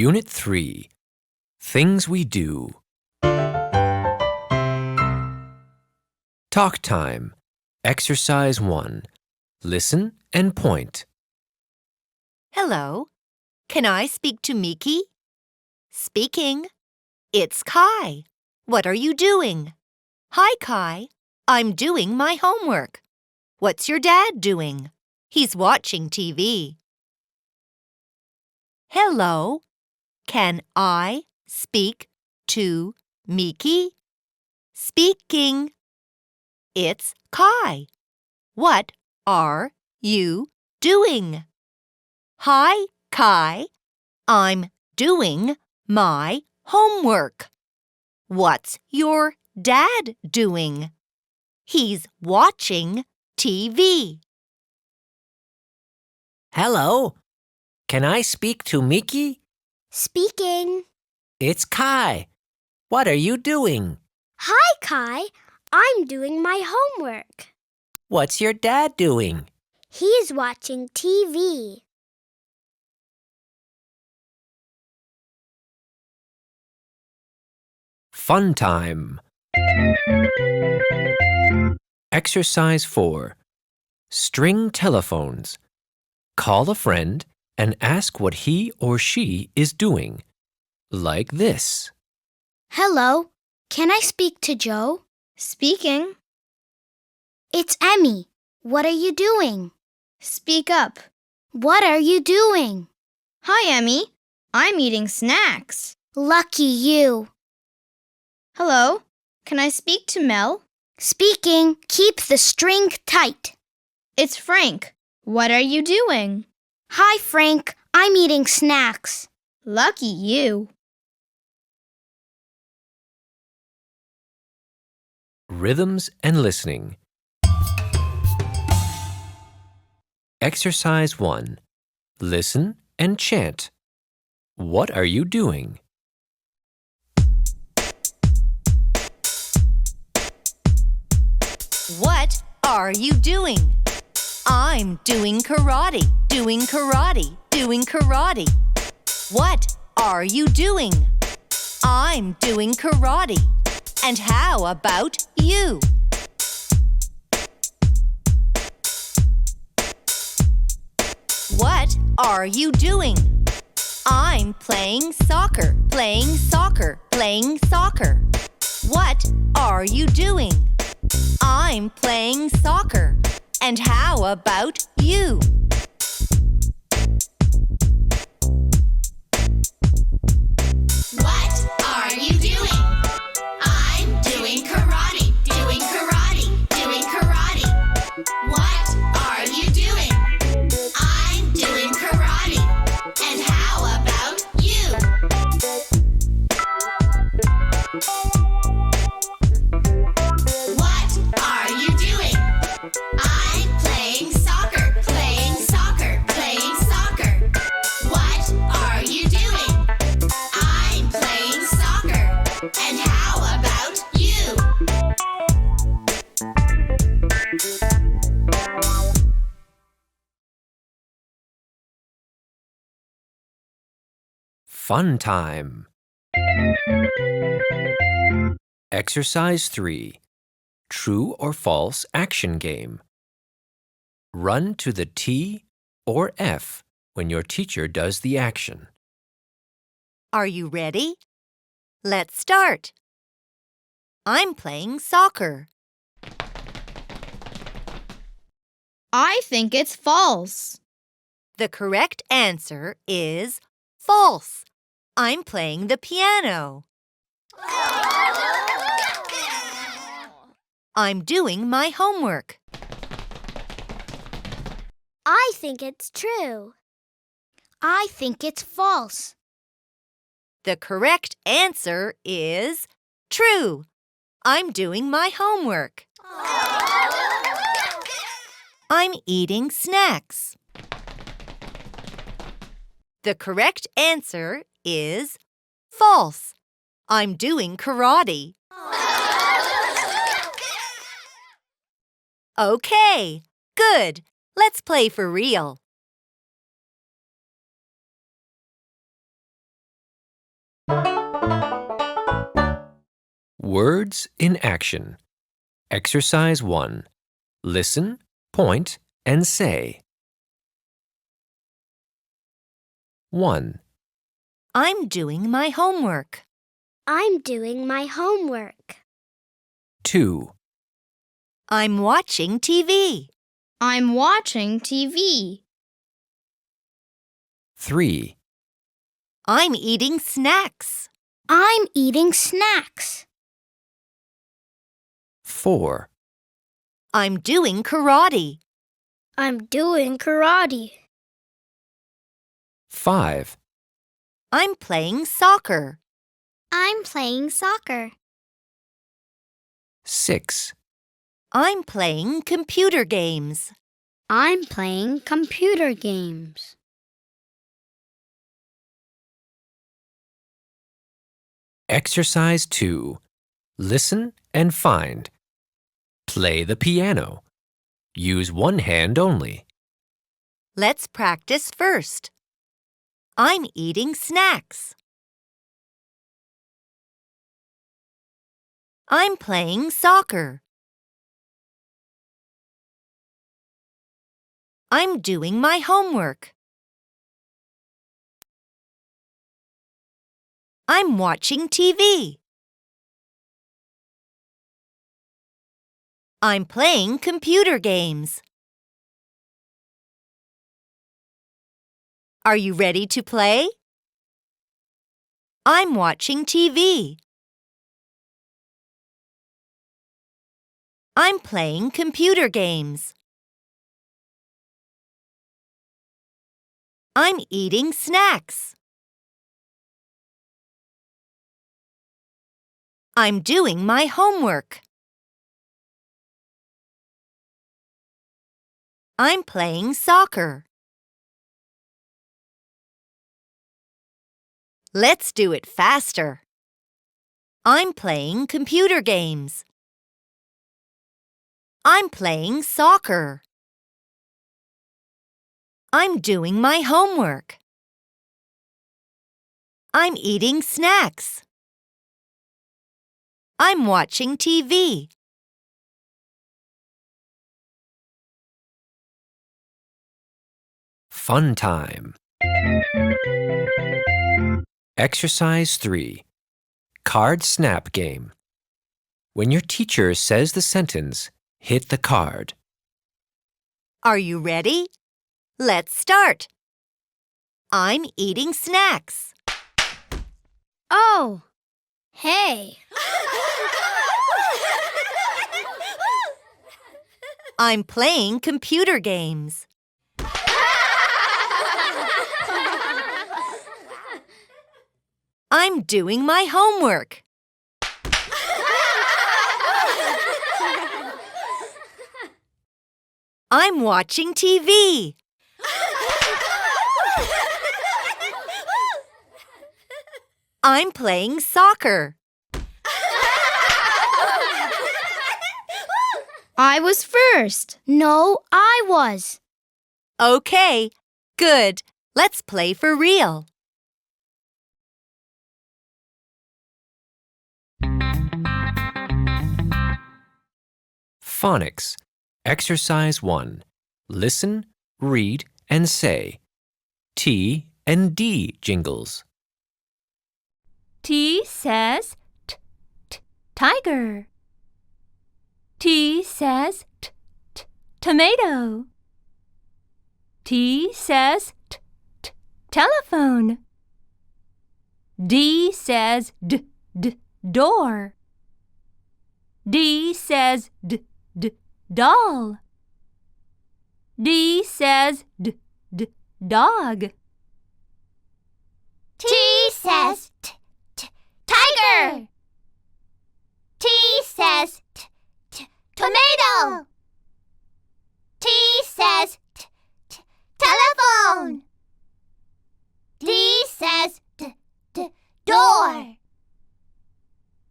Unit 3. Things we do. Talk time. Exercise 1. Listen and point. Hello. Can I speak to Miki? Speaking. It's Kai. What are you doing? Hi, Kai. I'm doing my homework. What's your dad doing? He's watching TV. Hello. Can I speak to Miki? Speaking. It's Kai. What are you doing? Hi, Kai. I'm doing my homework. What's your dad doing? He's watching TV. Hello. Can I speak to Miki? Speaking. It's Kai. What are you doing? Hi, Kai. I'm doing my homework. What's your dad doing? He's watching TV. Fun time. Exercise 4. String telephones. Call a friend and ask what he or she is doing. Like this. Hello. Can I speak to Joe? Speaking. It's Emmy. What are you doing? Speak up. What are you doing? Hi, Emmy. I'm eating snacks. Lucky you. Hello. Can I speak to Mel? Speaking. Keep the string tight. It's Frank. What are you doing? Hi, Frank. I'm eating snacks. Lucky you. Rhythms and listening. Exercise 1. Listen and chant. What are you doing? What are you doing? I'm doing karate, doing karate, doing karate. What are you doing? I'm doing karate. And how about you? What are you doing? I'm playing soccer, playing soccer, playing soccer. What are you doing? I'm playing soccer. And how about you? What are you doing? I'm doing karate, doing karate, doing karate. What are you doing? I'm doing karate. And how about you? What are you doing? I'm playing soccer, playing soccer, playing soccer. What are you doing? I'm playing soccer. And how about you? Fun time. Exercise 3. True or false action game. Run to the T or F when your teacher does the action. Are you ready? Let's start. I'm playing soccer. I think it's false. The correct answer is false. I'm playing the piano. I'm doing my homework. I think it's true. I think it's false. The correct answer is true. I'm doing my homework. I'm eating snacks. The correct answer is false. I'm doing karate. Okay, good. Let's play for real. Words in action. Exercise 1. Listen, point, and say. 1, I'm doing my homework. I'm doing my homework. 2, I'm watching TV. I'm watching TV. 3, I'm eating snacks. I'm eating snacks. 4, I'm doing karate. I'm doing karate. 5, I'm playing soccer. I'm playing soccer. 6, I'm playing computer games. I'm playing computer games. Exercise 2. Listen and find. Play the piano. Use one hand only. Let's practice first. I'm eating snacks. I'm playing soccer. I'm doing my homework. I'm watching TV. I'm playing computer games. Are you ready to play? I'm watching TV. I'm playing computer games. I'm eating snacks. I'm doing my homework. I'm playing soccer. Let's do it faster. I'm playing computer games. I'm playing soccer. I'm doing my homework. I'm eating snacks. I'm watching TV. Fun time. Exercise 3. Card snap game. When your teacher says the sentence, hit the card. Are you ready? Let's start. I'm eating snacks. Oh, hey. I'm playing computer games. I'm doing my homework. I'm watching TV. I'm playing soccer. I was first. No, I was. Okay, good. Let's play for real. Phonics. Exercise 1. Listen, read, and say. T and D jingles. T says t, t, tiger. T says t, t, tomato. T says t, t, telephone. D says d, d, door. D says d, d, doll. D says d, d, dog. T says t, t, tiger. T says t, t, tomato. T says t, t, telephone. D says d, d, door.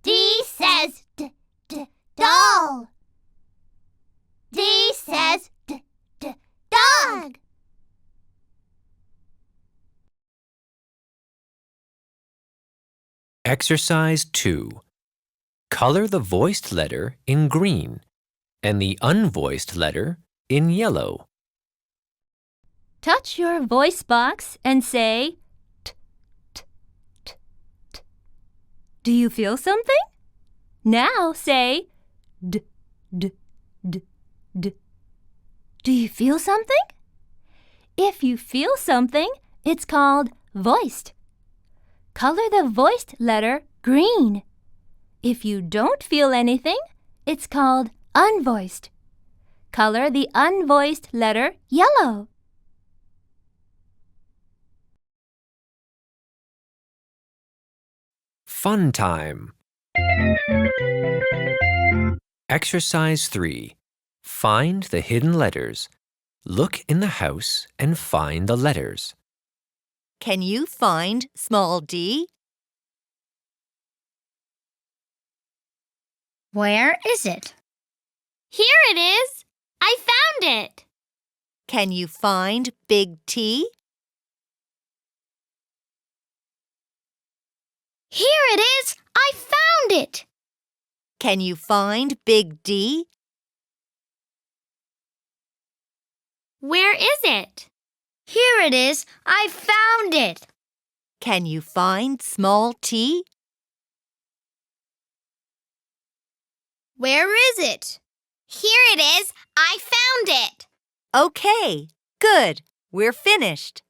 D says d, d, doll. D says d, d, dog. Exercise 2. Color the voiced letter in green and the unvoiced letter in yellow. Touch your voice box and say t, t, t, t. Do you feel something? Now say d, d, d, d. Do you feel something? If you feel something, it's called voiced. Color the voiced letter green. If you don't feel anything, it's called unvoiced. Color the unvoiced letter yellow. Fun time. Exercise 3. Find the hidden letters. Look in the house and find the letters. Can you find small d? Where is it? Here it is. I found it. Can you find big T? Here it is. I found it. Can you find big D? Where is it? Here it is. I found it. Can you find small t? Where is it? Here it is. I found it. Okay, good. We're finished.